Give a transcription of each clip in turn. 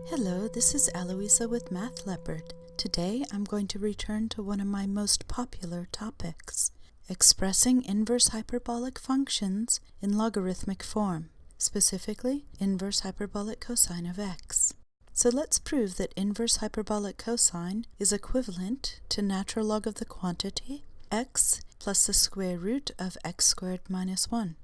Hello, this is Eloisa with Math Leopard. Today I'm going to return to one of my most popular topics, expressing inverse hyperbolic functions in logarithmic form, specifically inverse hyperbolic cosine of x. So let's prove that inverse hyperbolic cosine is equivalent to natural log of the quantity x plus the square root of x squared minus 1.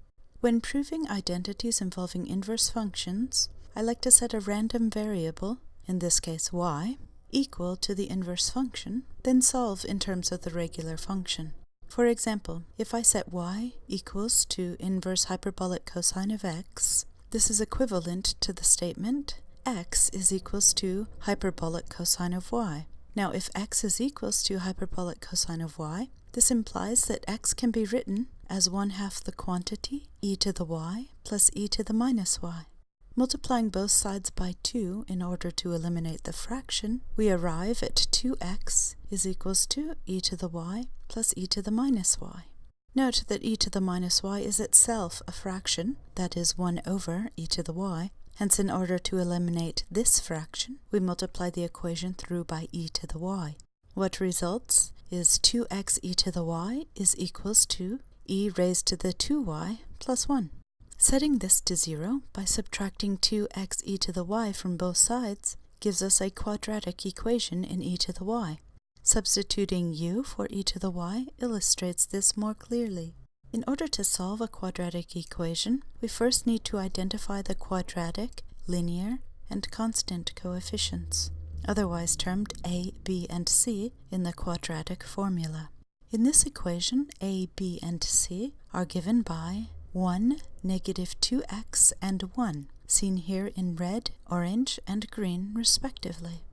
When proving identities involving inverse functions, I like to set a random variable, in this case y, equal to the inverse function, then solve in terms of the regular function. For example, if I set y equals to inverse hyperbolic cosine of x, this is equivalent to the statement x is equals to hyperbolic cosine of y. Now if x is equals to hyperbolic cosine of y, this implies that x can be written as 1/2 the quantity e to the y plus e to the minus y. Multiplying both sides by 2 in order to eliminate the fraction, we arrive at 2x is equals to e to the y plus e to the minus y. Note that e to the minus y is itself a fraction, that is 1 over e to the y. Hence, in order to eliminate this fraction, we multiply the equation through by e to the y. What results is 2x e to the y is equals to e raised to the 2y plus 1. Setting this to 0 by subtracting 2x e to the y from both sides gives us a quadratic equation in e to the y. Substituting u for e to the y illustrates this more clearly. In order to solve a quadratic equation, we first need to identify the quadratic, linear, and constant coefficients, otherwise termed a, b, and c in the quadratic formula. In this equation, a, b, and c are given by 1, negative 2x, and 1, seen here in red, orange, and green respectively.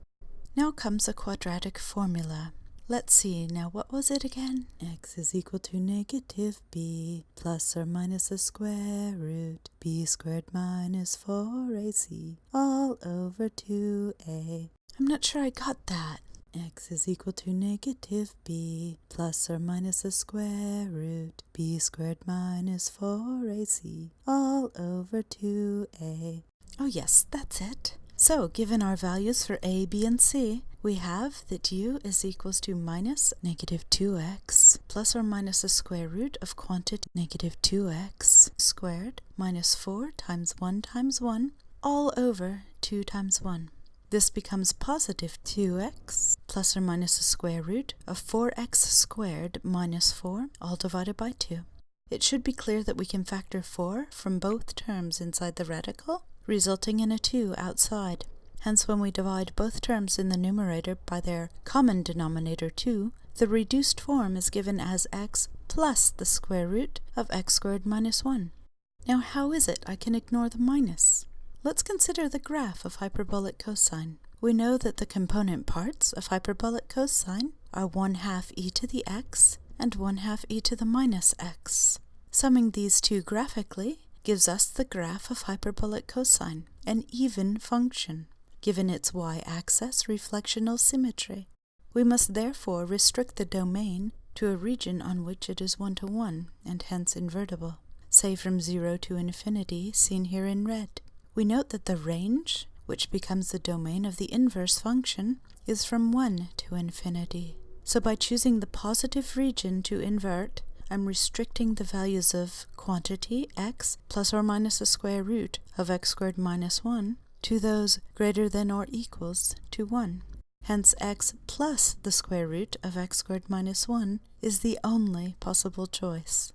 Now comes a quadratic formula. Let's see, now what was it again? X is equal to negative b plus or minus the square root b squared minus 4ac all over 2a. I'm not sure I got that. X is equal to negative b plus or minus the square root b squared minus 4ac all over 2a. Oh yes, that's it. So, given our values for a, b, and c, we have that u is equals to minus negative 2x plus or minus the square root of quantity negative 2x squared minus 4 times 1 times 1 all over 2 times 1. This becomes positive 2x plus or minus the square root of 4x squared minus 4 all divided by 2. It should be clear that we can factor 4 from both terms inside the radical, resulting in a 2 outside. Hence, when we divide both terms in the numerator by their common denominator 2, the reduced form is given as x plus the square root of x squared minus 1. Now how is it I can ignore the minus? Let's consider the graph of hyperbolic cosine. We know that the component parts of hyperbolic cosine are 1/2 e to the x and 1/2 e to the minus x. Summing these two graphically gives us the graph of hyperbolic cosine, an even function, given its y-axis reflectional symmetry. We must therefore restrict the domain to a region on which it is 1 to 1 and hence invertible, say from 0 to infinity, seen here in red. We note that the range, which becomes the domain of the inverse function, is from 1 to infinity. So by choosing the positive region to invert, I'm restricting the values of quantity x plus or minus the square root of x squared minus 1 to those greater than or equals to 1. Hence x plus the square root of x squared minus 1 is the only possible choice.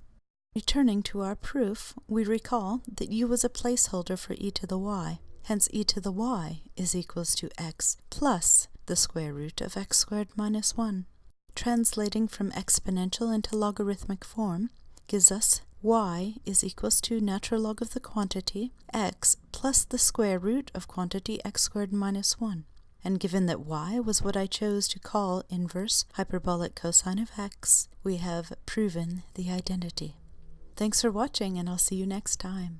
Returning to our proof, we recall that u was a placeholder for e to the y. Hence e to the y is equals to x plus the square root of x squared minus 1. Translating from exponential into logarithmic form gives us y is equals to natural log of the quantity x plus the square root of quantity x squared minus 1. And given that y was what I chose to call inverse hyperbolic cosine of x, we have proven the identity. Thanks for watching, and I'll see you next time.